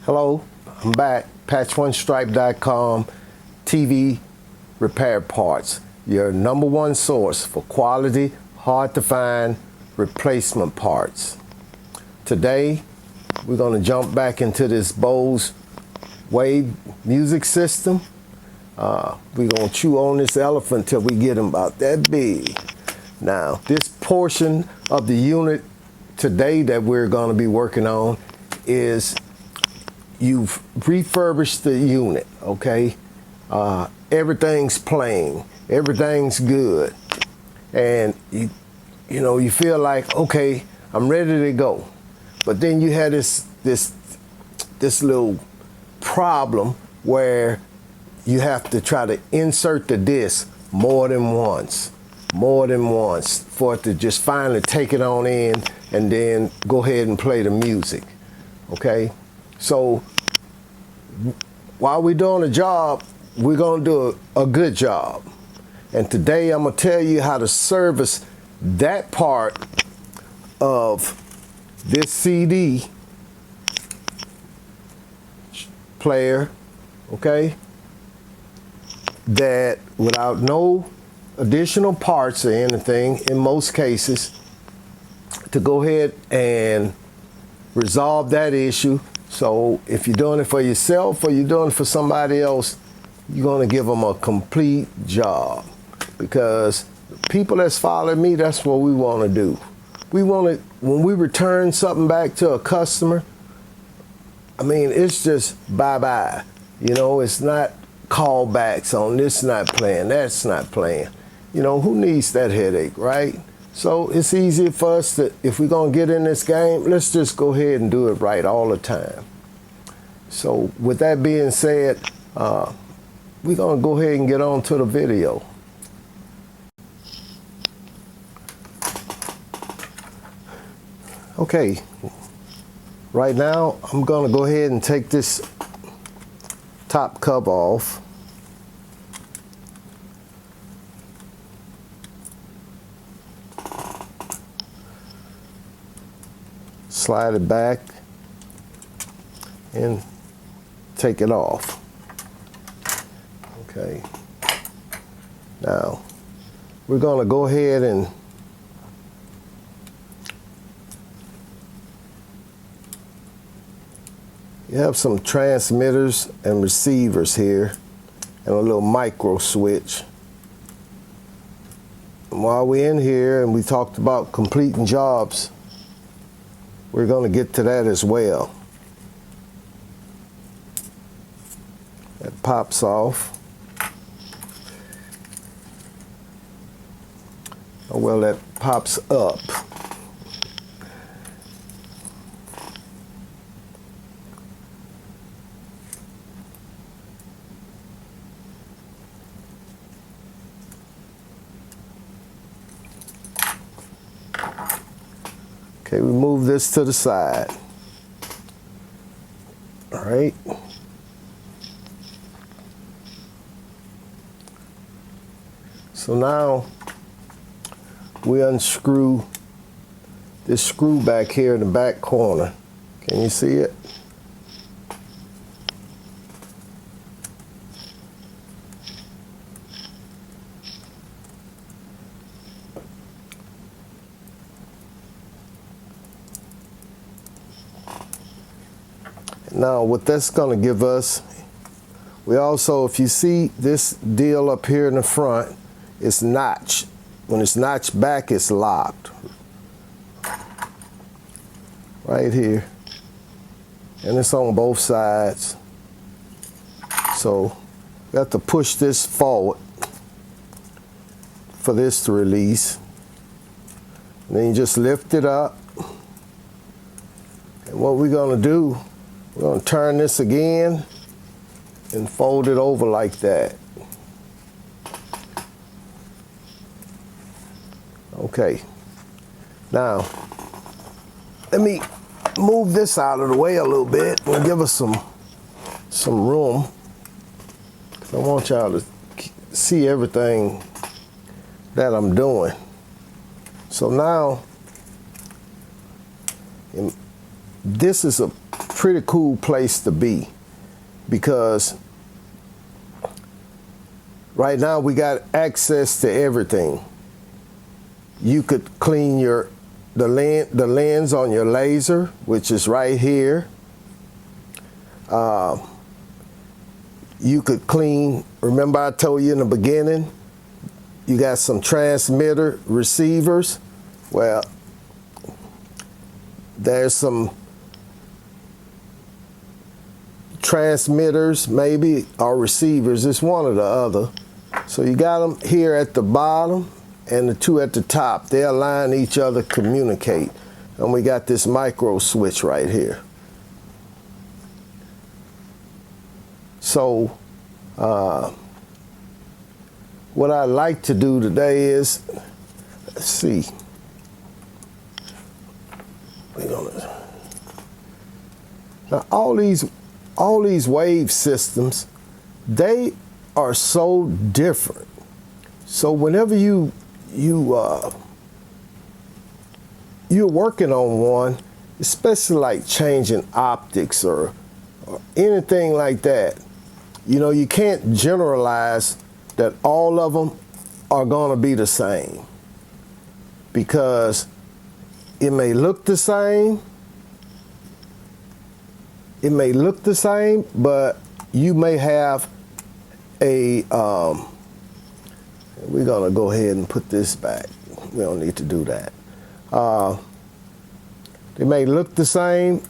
Hello, I'm back. PatchOneStripe.com TV repair parts. Your #1 source for quality, hard to find replacement parts. Today, we're going to jump back into this Bose Wave Music System. We're going to chew on this elephant till we get him about that big. Now, this portion of the unit today that we're going to be working on is you've refurbished the unit, okay? Everything's playing, everything's good, and you feel like, okay, I'm ready to go. But then you had this little problem where you have to try to insert the disc more than once for it to just finally take it on in and then go ahead and play the music, okay? So while we're doing a job, we're gonna do a good job. And today I'm gonna tell you how to service that part of this CD player, okay? That without no additional parts or anything, in most cases, to go ahead and resolve that issue. So if you're doing it for yourself or you're doing it for somebody else, you're going to give them a complete job. Because people that's following me, that's what we want to do. We want to, when we return something back to a customer, I mean, it's just bye-bye. You know, it's not callbacks on this not playing, that's not playing. You know, who needs that headache, right? So it's easier for us to, if we're going to get in this game, let's just go ahead and do it right all the time. So with that being said, we're going to go ahead and get on to the video. Okay, right now I'm going to go ahead and take this top cover off. Slide it back and take it off. Okay. Now, we're going to go ahead and you have some transmitters and receivers here and a little micro switch. And while we're in here and we talked about completing jobs, we're going to get to that as well. That pops off. Oh, well, that pops up. Okay, we move this to the side. All right. So now we unscrew this screw back here in the back corner. Can you see it? Now what that's going to give us, we also, if you see this deal up here in the front, it's notched. When it's notched back, it's locked. Right here. And it's on both sides. So you have to push this forward for this to release. And then you just lift it up. And what we're going to do, we're going to turn this again and fold it over like that. Okay. Now, let me move this out of the way a little bit and give us some room. I want y'all to see everything that I'm doing. So now, this is a pretty cool place to be, because right now we got access to everything. You could clean the lens on your laser, which is right here. You could clean, remember I told you in the beginning, you got some transmitter receivers. Well, there's some transmitters maybe, or receivers. It's one or the other. So you got them here at the bottom and the two at the top. They align each other, communicate. And we got this micro switch right here. So what I'd like to do today is, let's see. Now all these wave systems, they are so different. So whenever you're working on one, especially like changing optics or anything like that, you know, you can't generalize that all of them are going to be the same, because it may look the same, but you may have a, we're going to go ahead and put this back. We don't need to do that. They may look the same,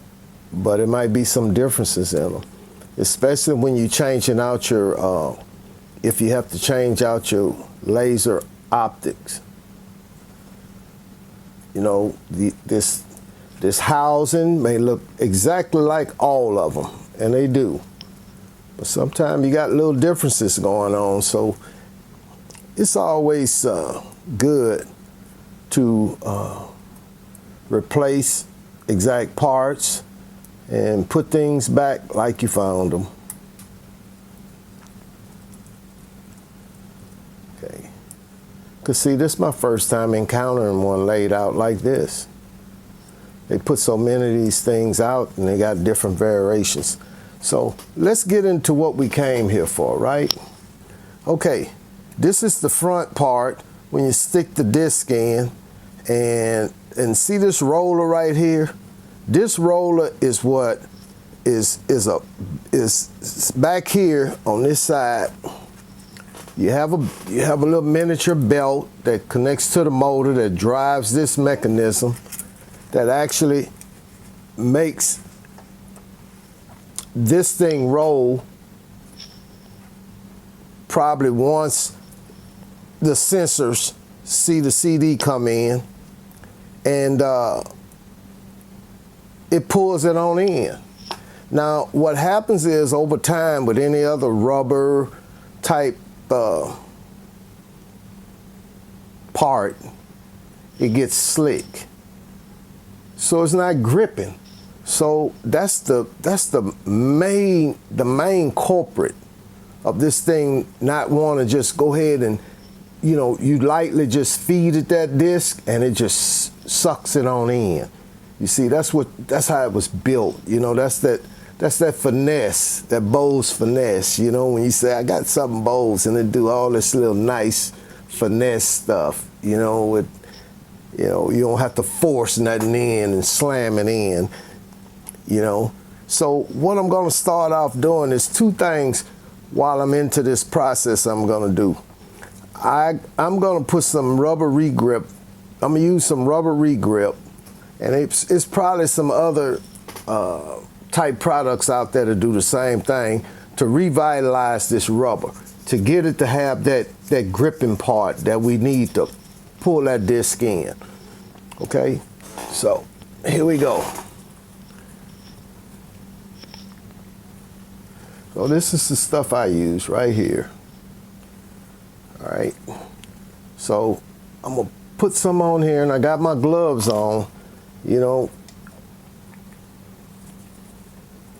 but it might be some differences in them, especially when you're changing out your, if you have to change out your laser optics. You know, this housing may look exactly like all of them, and they do. But sometimes you got little differences going on, so it's always good to replace exact parts and put things back like you found them. Okay. Because see, this is my first time encountering one laid out like this. They put so many of these things out and they got different variations. So let's get into what we came here for, right? Okay, this is the front part when you stick the disc in, and see this roller right here? This roller is what is back here on this side. You have a little miniature belt that connects to the motor that drives this mechanism that actually makes this thing roll probably once the sensors see the CD come in, and it pulls it on in. Now, what happens is over time with any other rubber type part, it gets slick. So it's not gripping. So that's the main culprit of this thing not want to just go ahead and, you know, you lightly just feed it that disc and it just sucks it on in. You see, that's how it was built. You know, that's that finesse, that Bose finesse. You know, when you say I got something Bose and it do all this little nice finesse stuff. You know, with, you know, you don't have to force nothing in and slam it in. You know, so what I'm going to start off doing is two things while I'm into this process. I'm going to do. I'm going to put some rubber regrip. I'm going to use some rubber regrip, and it's probably some other type products out there to do the same thing to revitalize this rubber, to get it to have that gripping part that we need to pull that disc in. Okay, so here we go. So this is the stuff I use right here. All right. So I'm gonna put some on here, and I got my gloves on. You know,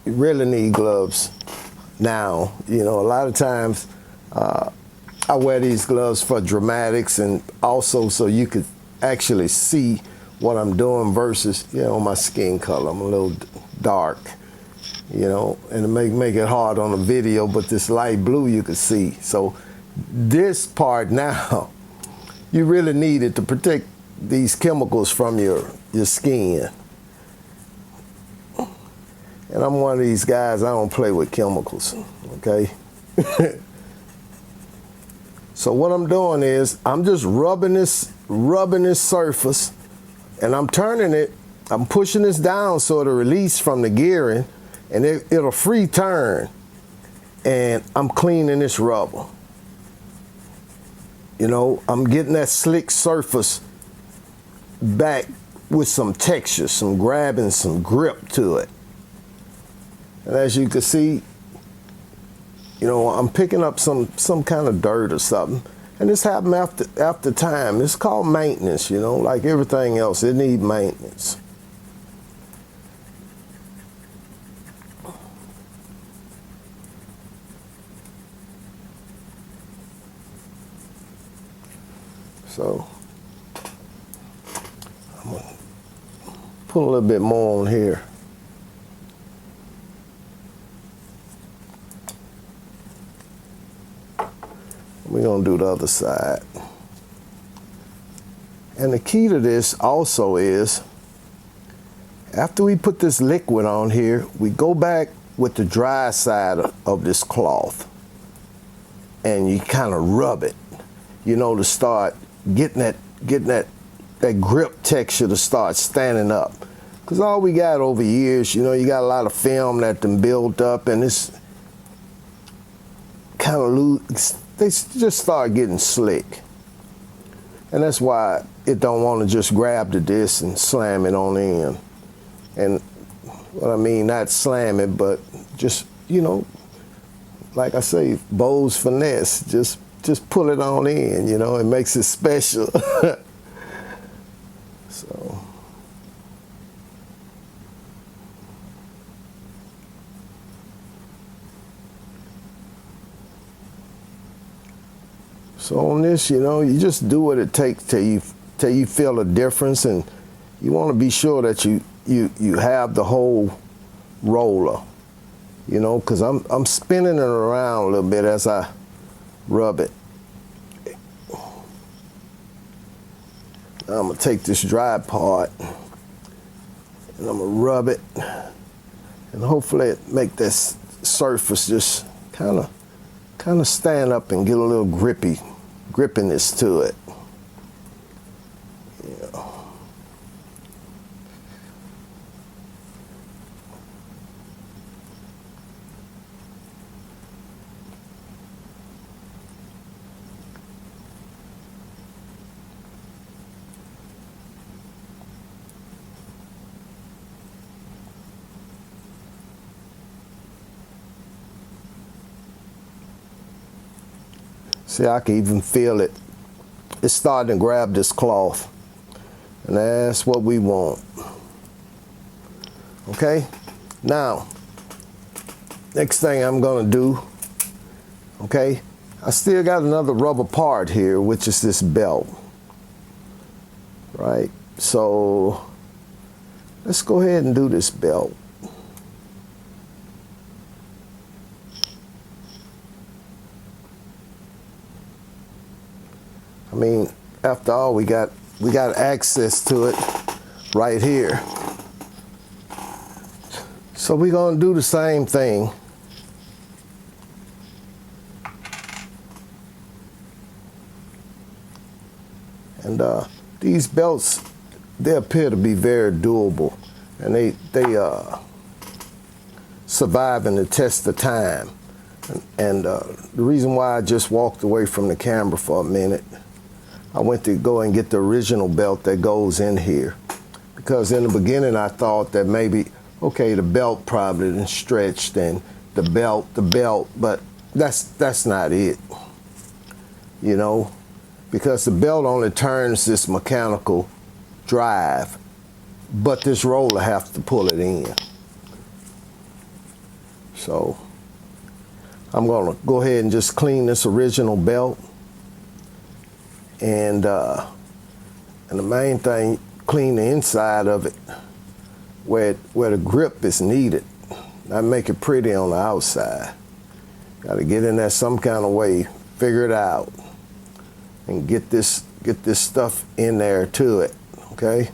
you really need gloves now. You know, a lot of times I wear these gloves for dramatics, and also so you could actually see what I'm doing versus, you know, my skin color. I'm a little dark. you know, and it make it hard on the video, but this light blue you can see. So this part now, you really need it to protect these chemicals from your skin. And I'm one of these guys, I don't play with chemicals, okay? So what I'm doing is, I'm just rubbing this surface, and I'm turning it, I'm pushing this down so it'll release from the gearing, and it'll free turn. And I'm cleaning this rubber. You know, I'm getting that slick surface back with some texture, some grabbing, some grip to it. And as you can see, you know, I'm picking up some kind of dirt or something. And this happened after time. It's called maintenance, you know, like everything else, it needs maintenance. So I'm gonna put a little bit more on here. We're gonna do the other side. And the key to this also is, after we put this liquid on here, we go back with the dry side of this cloth and you kind of rub it, you know, to start getting that grip texture to start standing up. Because all we got over years, you know, you got a lot of film that then built up, and it's kind of loose. They just start getting slick. And that's why it don't want to just grab the disc and slam it on in. And what I mean, not slam it, but just, you know, like I say, Bose finesse, just pull it on in, you know, it makes it special. So on this, you know, you just do what it takes till you feel a difference, and you want to be sure that you have the whole roller, you know, because I'm spinning it around a little bit as I rub it. Now I'm gonna take this dry part and I'm gonna rub it, and hopefully it make this surface just kind of stand up and get a little grippiness to it. Yeah. See, I can even feel it. It's starting to grab this cloth. And that's what we want. Okay? Now, next thing I'm gonna do, okay, I still got another rubber part here, which is this belt. Right? So, let's go ahead and do this belt. I mean, after all, we got access to it right here. So we're gonna do the same thing. And these belts, they appear to be very durable, and they survive in the test of time. And the reason why I just walked away from the camera for a minute, I went to go and get the original belt that goes in here. Because in the beginning I thought that maybe, okay, the belt probably didn't stretched and the belt, but that's not it. You know, because the belt only turns this mechanical drive, but this roller has to pull it in. So I'm gonna go ahead and just clean this original belt. And the main thing, clean the inside of it where the grip is needed. not make it pretty on the outside. Got to get in there some kind of way, figure it out, and get this stuff in there to it, okay?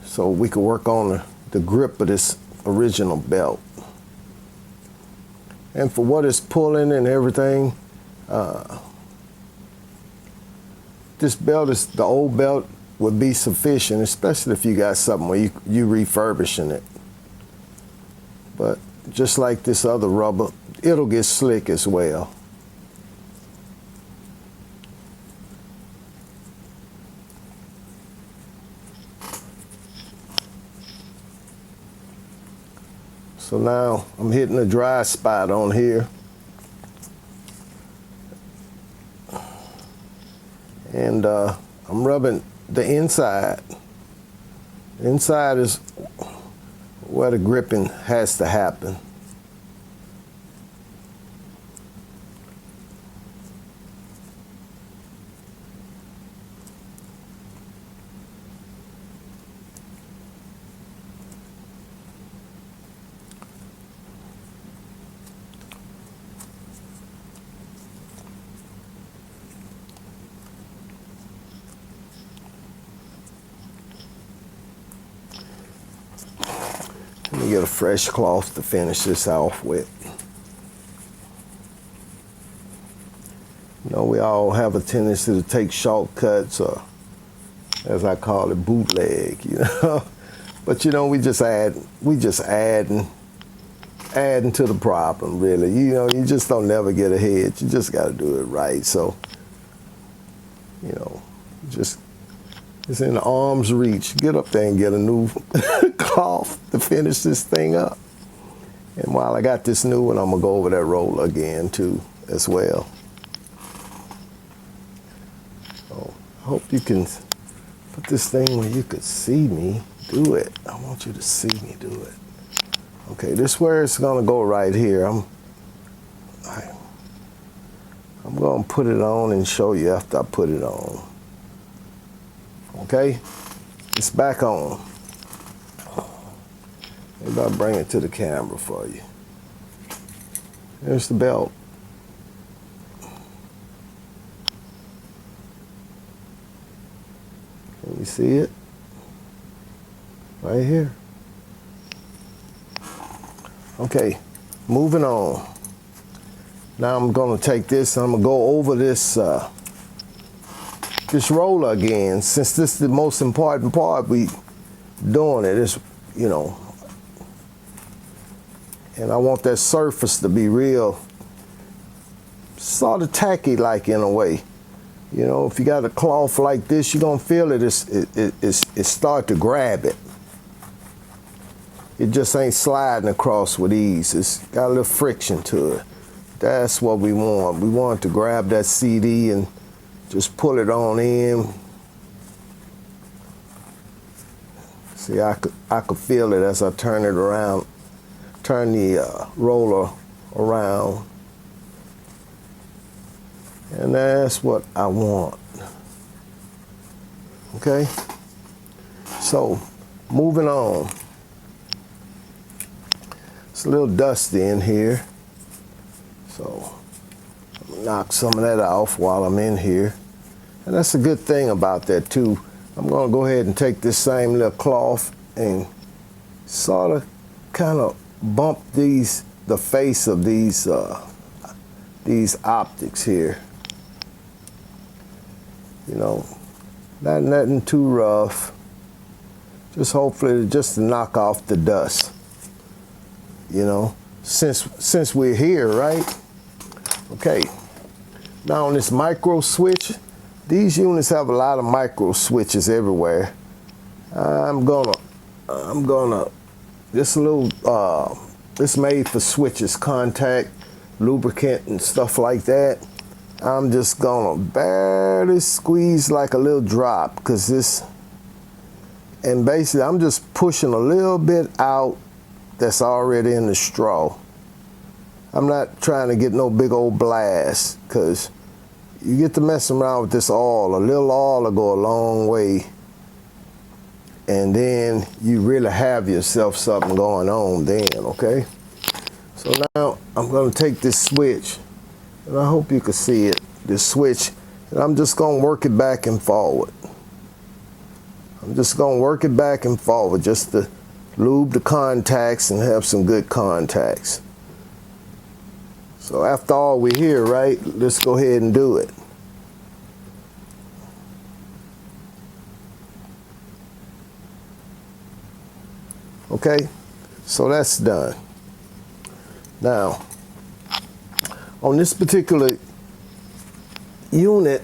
So we can work on the grip of this original belt. And for what it's pulling and everything, this belt is, the old belt would be sufficient, especially if you got something where you refurbishing it. But just like this other rubber, it'll get slick as well. So now I'm hitting a dry spot on here. And I'm rubbing the inside. The inside is where the gripping has to happen. Let me get a fresh cloth to finish this off with. You know, we all have a tendency to take shortcuts, or as I call it, bootleg, you know. But you know, we just adding to the problem, really. You know, you just don't never get ahead. You just got to do it right. So, you know, just it's in arm's reach. Get up there and get a new cloth to finish this thing up. And while I got this new one, I'm gonna go over that roller again too, as well. So I hope you can put this thing where you could see me do it. I want you to see me do it. Okay, this is where it's gonna go right here. I'm gonna put it on and show you after I put it on. Okay, it's back on. Maybe I'll bring it to the camera for you. There's the belt. Can you see it? Right here. Okay, moving on. Now I'm gonna take this and I'm gonna go over this this roller again. Since this is the most important part, we doing it. It's, you know, and I want that surface to be real, sort of tacky like in a way. You know, if you got a cloth like this, you're gonna feel it. It start to grab it. It just ain't sliding across with ease. It's got a little friction to it. That's what we want. We want to grab that CD and just pull it on in. See, I could feel it as I turn it around, turn the roller around. And that's what I want. Okay? So, moving on. It's a little dusty in here. So, I'm gonna knock some of that off while I'm in here. And that's a good thing about that too. I'm gonna go ahead and take this same little cloth and sort of kind of bump the face of these optics here. You know, not nothing too rough. Just hopefully just to knock off the dust. You know, since we're here, right? Okay. Now on this micro switch, these units have a lot of micro switches everywhere. I'm gonna this little it's made for switches, contact, lubricant, and stuff like that. I'm just gonna barely squeeze like a little drop, because this, and basically I'm just pushing a little bit out that's already in the straw. I'm not trying to get no big old blast, because you get to messing around with this oil. A little oil will go a long way and then you really have yourself something going on then, okay? So now I'm going to take this switch, and I hope you can see it, this switch, and I'm just going to work it back and forward. I'm just going to work it back and forward just to lube the contacts and have some good contacts. So after all we're here, right, let's go ahead and do it. Okay, so that's done. Now, on this particular unit,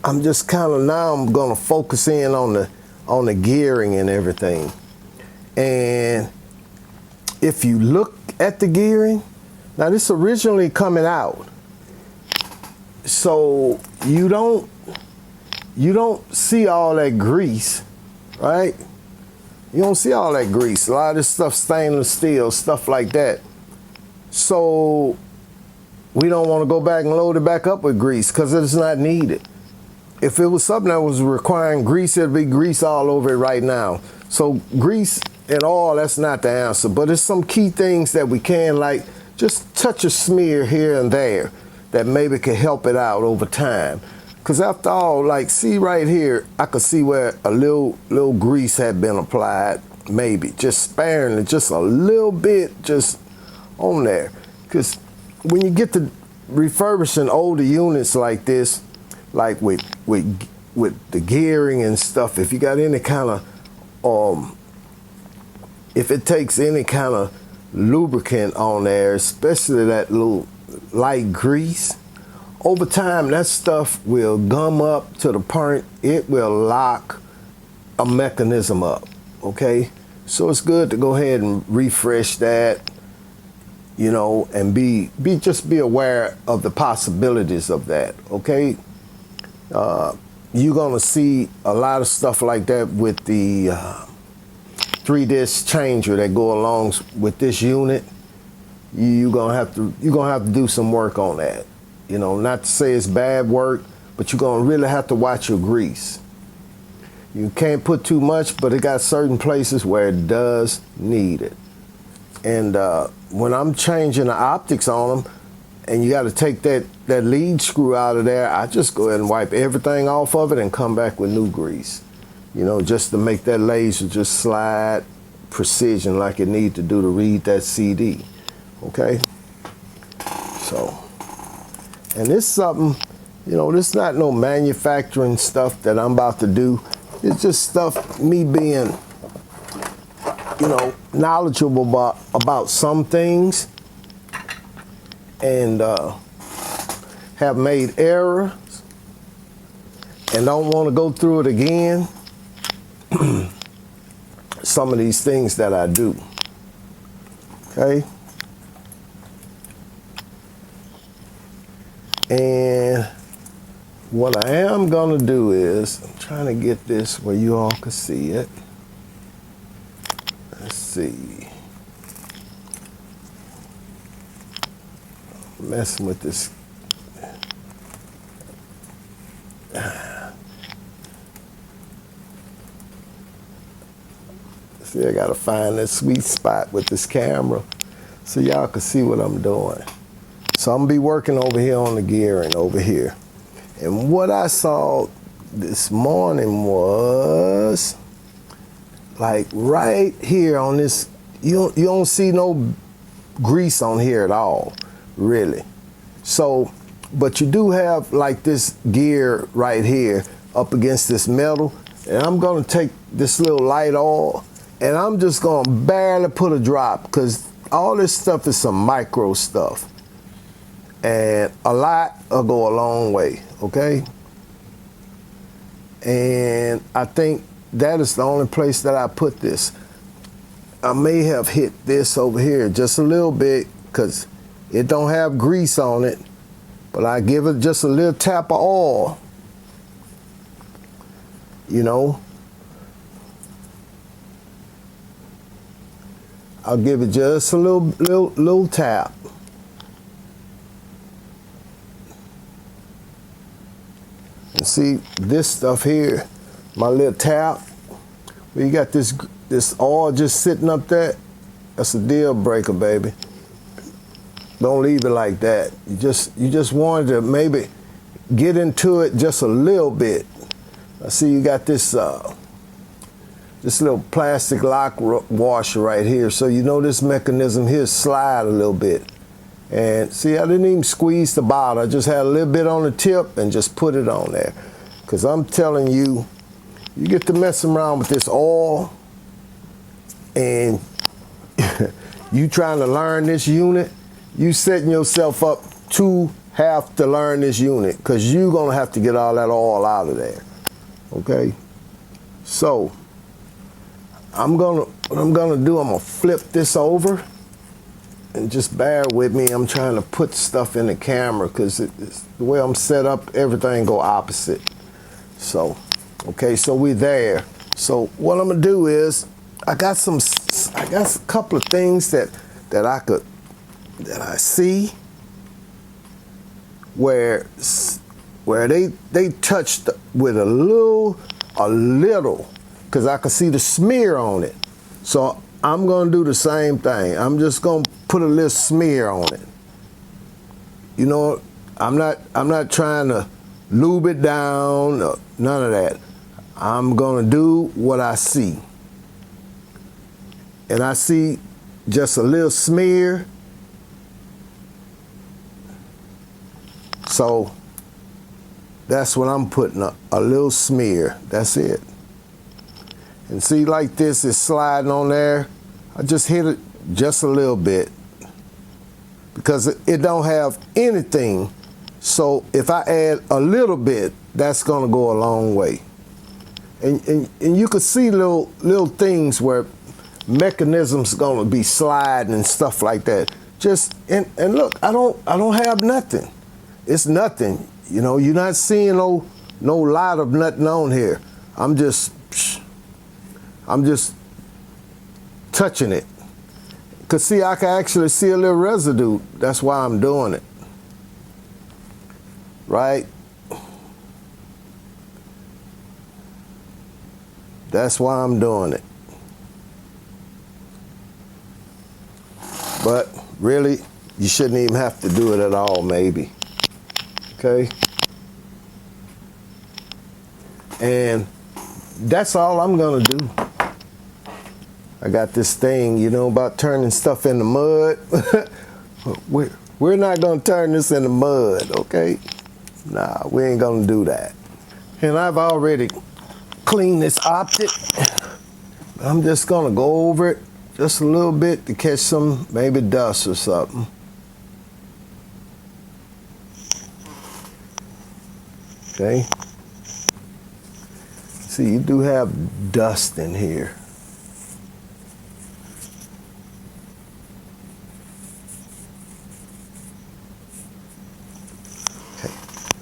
I'm just kind of now I'm going to focus in on the gearing and everything. And if you look at the gearing, now this originally coming out, so you don't see all that grease, right? You don't see all that grease. A lot of this stuff stainless steel, stuff like that. So we don't want to go back and load it back up with grease because it's not needed. If it was something that was requiring grease, it'd be grease all over it right now. So grease and all, that's not the answer. But it's some key things that we can, like, just touch a smear here and there that maybe could help it out over time. Because after all, like, see right here, I could see where a little grease had been applied, maybe, just sparingly, just a little bit just on there. Because when you get to refurbishing older units like this, like with the gearing and stuff, if you got any kind of, if it takes any kind of lubricant on there, especially that little light grease, over time that stuff will gum up to the point it will lock a mechanism up, okay? So it's good to go ahead and refresh that, you know, and just be aware of the possibilities of that, okay? You're gonna see a lot of stuff like that with the 3-disc changer that go along with this unit. You're gonna have to do some work on that. You know, not to say it's bad work, but you're gonna really have to watch your grease. You can't put too much, but it got certain places where it does need it. And when I'm changing the optics on them, and you got to take that lead screw out of there, I just go ahead and wipe everything off of it and come back with new grease. You know, just to make that laser just slide precision like it needs to do to read that CD. Okay? So, and this is something, you know, this is not no manufacturing stuff that I'm about to do. It's just stuff, me being, you know, knowledgeable about some things, and have made errors and don't want to go through it again. Some of these things that I do, okay? And what I am gonna do is, I'm trying to get this where you all can see it. Let's see. Messing with this. See, I gotta find that sweet spot with this camera so y'all can see what I'm doing. So I'm gonna be working over here on the gearing over here. And what I saw this morning was, like right here on this, you don't see no grease on here at all, really. So, but you do have like this gear right here up against this metal, and I'm gonna take this little light oil and I'm just gonna barely put a drop, because all this stuff is some micro stuff, and a lot will go a long way, okay? And I think that is the only place that I put this. I may have hit this over here just a little bit because it don't have grease on it, but I give it just a little tap of oil, you know. I'll give it just a little tap. And see this stuff here, my little tap You got this oil just sitting up there. That's a deal breaker, baby. Don't leave it like that. You just wanted to maybe get into it just a little bit. I see you got this this little plastic lock washer right here. So you know this mechanism here slide a little bit. And see, I didn't even squeeze the bottle. I just had a little bit on the tip and just put it on there. Because I'm telling you, you get to messing around with this oil and you trying to learn this unit, you setting yourself up to have to learn this unit because you're going to have to get all that oil out of there. Okay? So, what I'm gonna do, I'm gonna flip this over and just bear with me. I'm trying to put stuff in the camera because the way I'm set up, everything go opposite. So, okay, so we're there. So what I'm gonna do is, I got a couple of things that I see where they touched with a little, because I can see the smear on it. So I'm gonna do the same thing. I'm just gonna put a little smear on it. You know, I'm not trying to lube it down, or none of that. I'm gonna do what I see. And I see just a little smear. So that's what I'm putting, a little smear. That's it. And see, like this is sliding on there. I just hit it just a little bit because it don't have anything. So if I add a little bit, that's gonna go a long way. And you can see little things where mechanisms gonna be sliding and stuff like that. Just and look, I don't have nothing. It's nothing. You know, you're not seeing no lot of nothing on here. I'm just touching it. Cause see, I can actually see a little residue. That's why I'm doing it. Right? That's why I'm doing it. But really, you shouldn't even have to do it at all, maybe. Okay? And that's all I'm gonna do. I got this thing, you know, about turning stuff into mud. We're not gonna turn this into mud, okay? Nah, we ain't gonna do that. And I've already cleaned this optic. I'm just gonna go over it just a little bit to catch some maybe dust or something. Okay. See, you do have dust in here. Okay.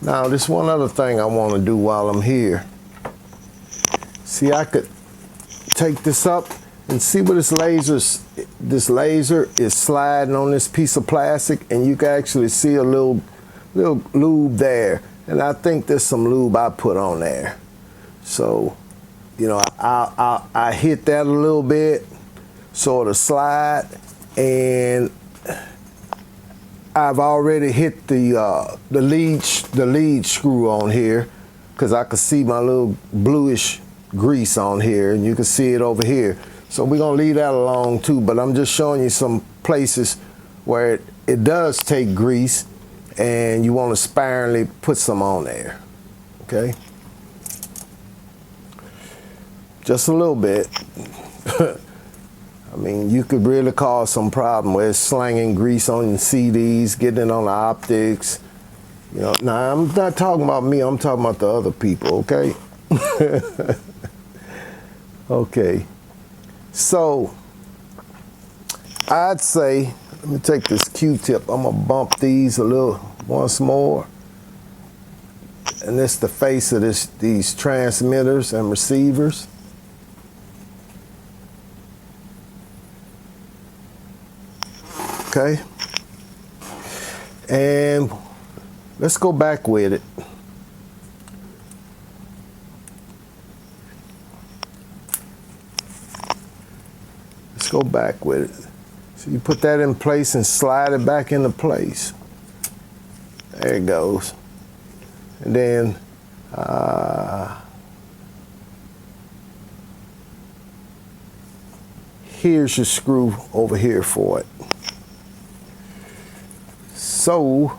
Now, there's one other thing I want to do while I'm here. See, I could take this up and see where this laser is sliding on this piece of plastic, and you can actually see a little lube there. And I think there's some lube I put on there. So, you know, I hit that a little bit, sort of slide, and I've already hit the lead screw on here, because I could see my little bluish grease on here, and you can see it over here. So we're gonna leave that alone too, but I'm just showing you some places where it does take grease, and you want to sparingly put some on there, okay? Just a little bit. I mean, you could really cause some problem with slanging grease on your CDs, getting it on the optics. You know, now I'm not talking about me, I'm talking about the other people, okay? Okay. So, I'd say, let me take this Q-tip. I'm gonna bump these a little once more. And this is the face of these transmitters and receivers. Okay. And let's go back with it. let's go back with it. So you put that in place and slide it back into place. There it goes. And then here's your screw over here for it. So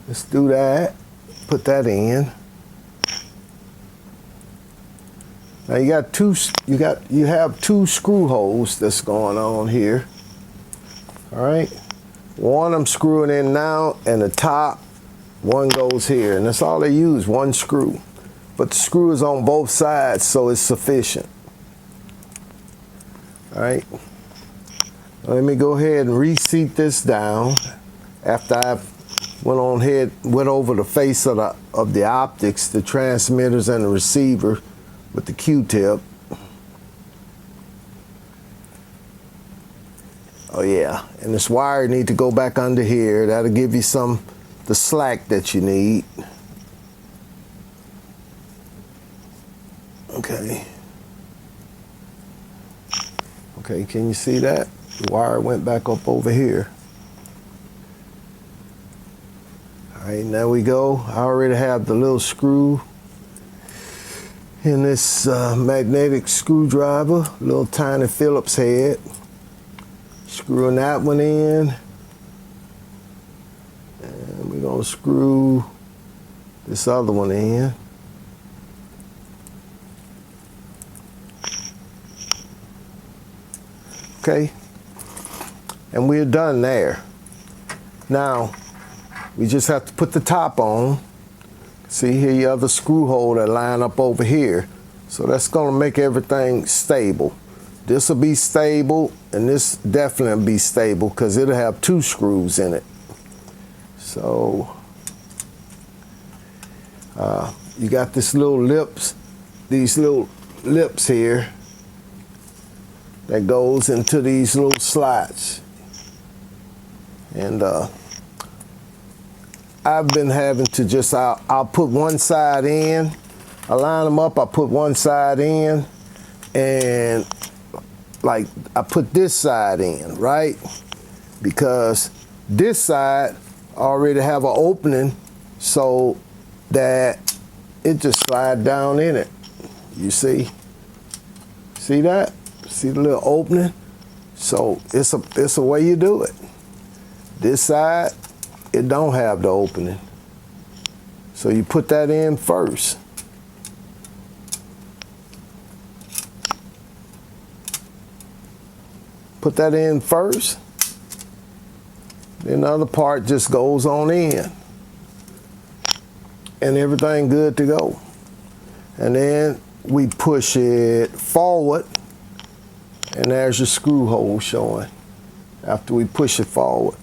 let's do that. Put that in. Now you have two screw holes that's going on here. All right. One I'm screwing in now, and the top one goes here, and that's all they use, one screw. But the screw is on both sides, so it's sufficient. All right. Let me go ahead and reseat this down after I went over the face of the optics, the transmitters and the receiver with the Q-tip. Oh yeah, and this wire need to go back under here. That'll give you the slack that you need. Okay. Okay, can you see that? The wire went back up over here. All right, now we go. I already have the little screw in this magnetic screwdriver, little tiny Phillips head. Screwing that one in. And we're gonna screw this other one in. Okay, and we're done there. Now, we just have to put the top on. See here, your other screw hole that line up over here. So that's gonna make everything stable. This will be stable, and this definitely will be stable because it'll have two screws in it. So, you got these little lips here that goes into these little slots. And I've been having to just, I'll put one side in, I line them up, I put one side in, and like I put this side in, right? Because this side already have an opening so that it just slide down in it. You see? See that? See the little opening? So it's a way you do it. This side, it don't have the opening. So you put that in first. Put that in first. Then the other part just goes on in. And everything good to go. And then we push it forward. And there's your screw hole showing after we push it forward.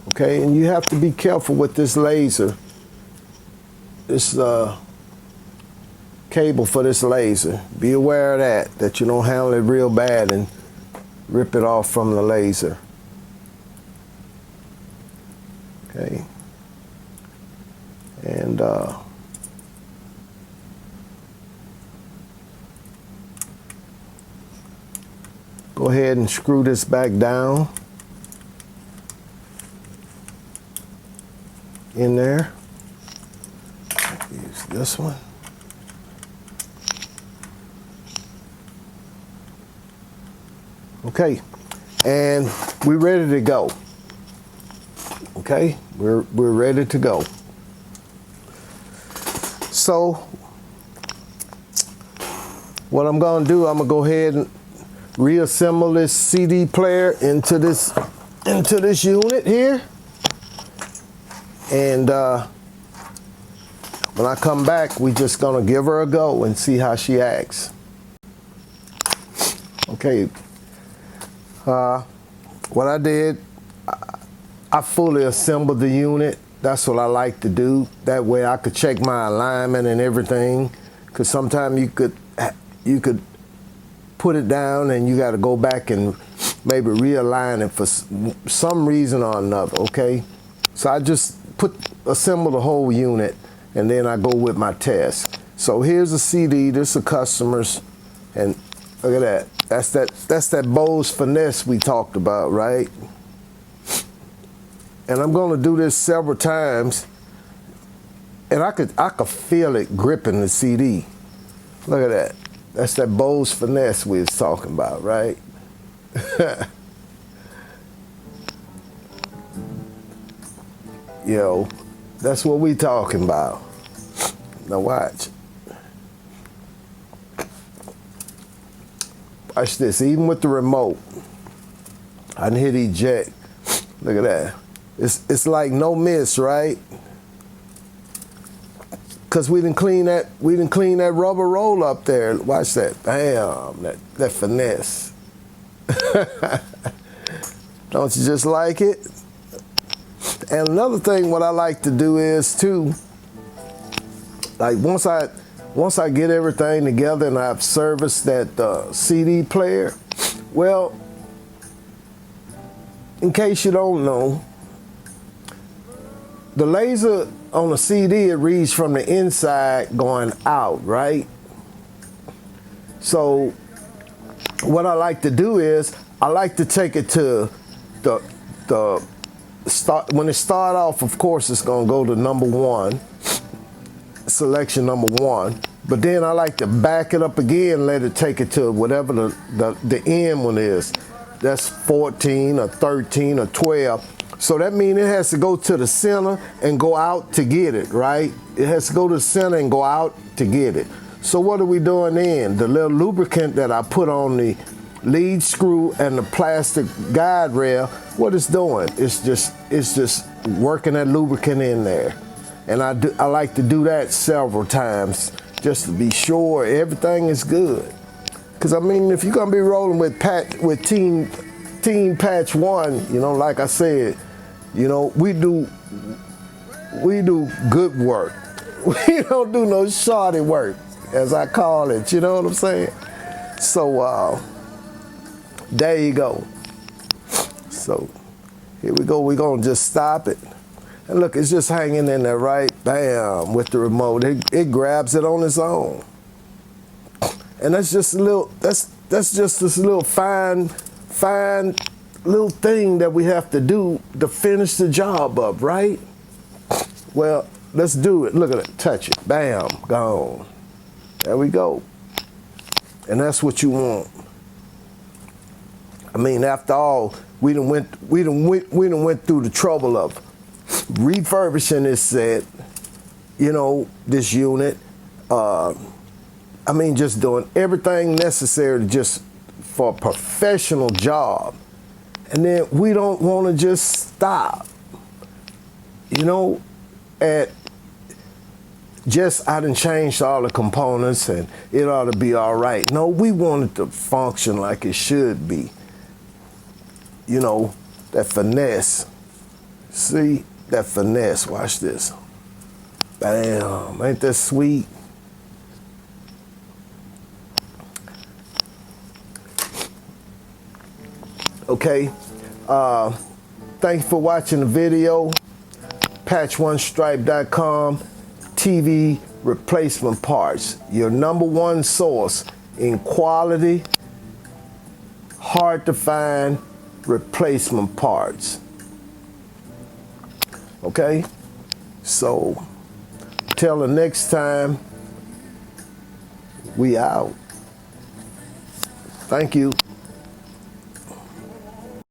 Okay, and you have to be careful with this laser. This cable for this laser. Be aware of that you don't handle it real bad and rip it off from the laser. Okay. And go ahead and screw this back down in there. Use this one. Okay, and we're ready to go. Okay, we're ready to go. So what I'm gonna do, I'm gonna go ahead and reassemble this CD player into this unit here. And when I come back, we're just gonna give her a go and see how she acts. Okay. What I did, I fully assembled the unit. That's what I like to do. That way I could check my alignment and everything. Because sometimes you could put it down and you got to go back and maybe realign it for some reason or another, okay? So I just assemble the whole unit and then I go with my test. So here's a CD, this is a customer's, and look at that. That's that Bose finesse we talked about, right? And I'm going to do this several times, and I could feel it gripping the CD. Look at that. That's that Bose finesse we was talking about, right? Yo, that's what we talking about. Now watch. Watch this. Even with the remote, I done hit eject. Look at that. It's like no miss, right? Cause we didn't clean that rubber roll up there. Watch that. Bam. That finesse. Don't you just like it? And another thing, what I like to do is too, like once I get everything together and I've serviced that CD player, well, in case you don't know, the laser on the CD, it reads from the inside going out, right? So what I like to do is I like to take it to the start. When it start off, of course, it's gonna go to number 1, selection number 1. But then I like to back it up again, let it take it to whatever the end one is. That's 14 or 13 or 12. So that means it has to go to the center and go out to get it, right? It has to go to the center and go out to get it. So what are we doing then? The little lubricant that I put on the lead screw and the plastic guide rail, what it's doing, it's just working that lubricant in there. And I like to do that several times just to be sure everything is good. Because I mean, if you're gonna be rolling with team patch 1, you know, like I said, you know, we do good work. We don't do no shoddy work, as I call it. You know what I'm saying? So there you go. So here we go. We're gonna just stop it. And look, it's just hanging in there, right? Bam, with the remote. It grabs it on its own. And that's just a little, that's just this little fine little thing that we have to do to finish the job up, right? Well, let's do it. Look at it, touch it. Bam, gone. There we go. And that's what you want. I mean, after all, we done went through the trouble of refurbishing this set, you know, this unit. I mean, just doing everything necessary just for a professional job. And then we don't want to just stop, you know, at just I done changed all the components and it ought to be all right. No, we want it to function like it should be. You know, that finesse. See, that finesse. Watch this. Bam. Ain't that sweet? Okay. Thanks for watching the video. Patch1stripe.com. TV replacement parts. Your #1 source in quality, hard to find replacement parts. Okay? So, till the next time, we out. Thank you.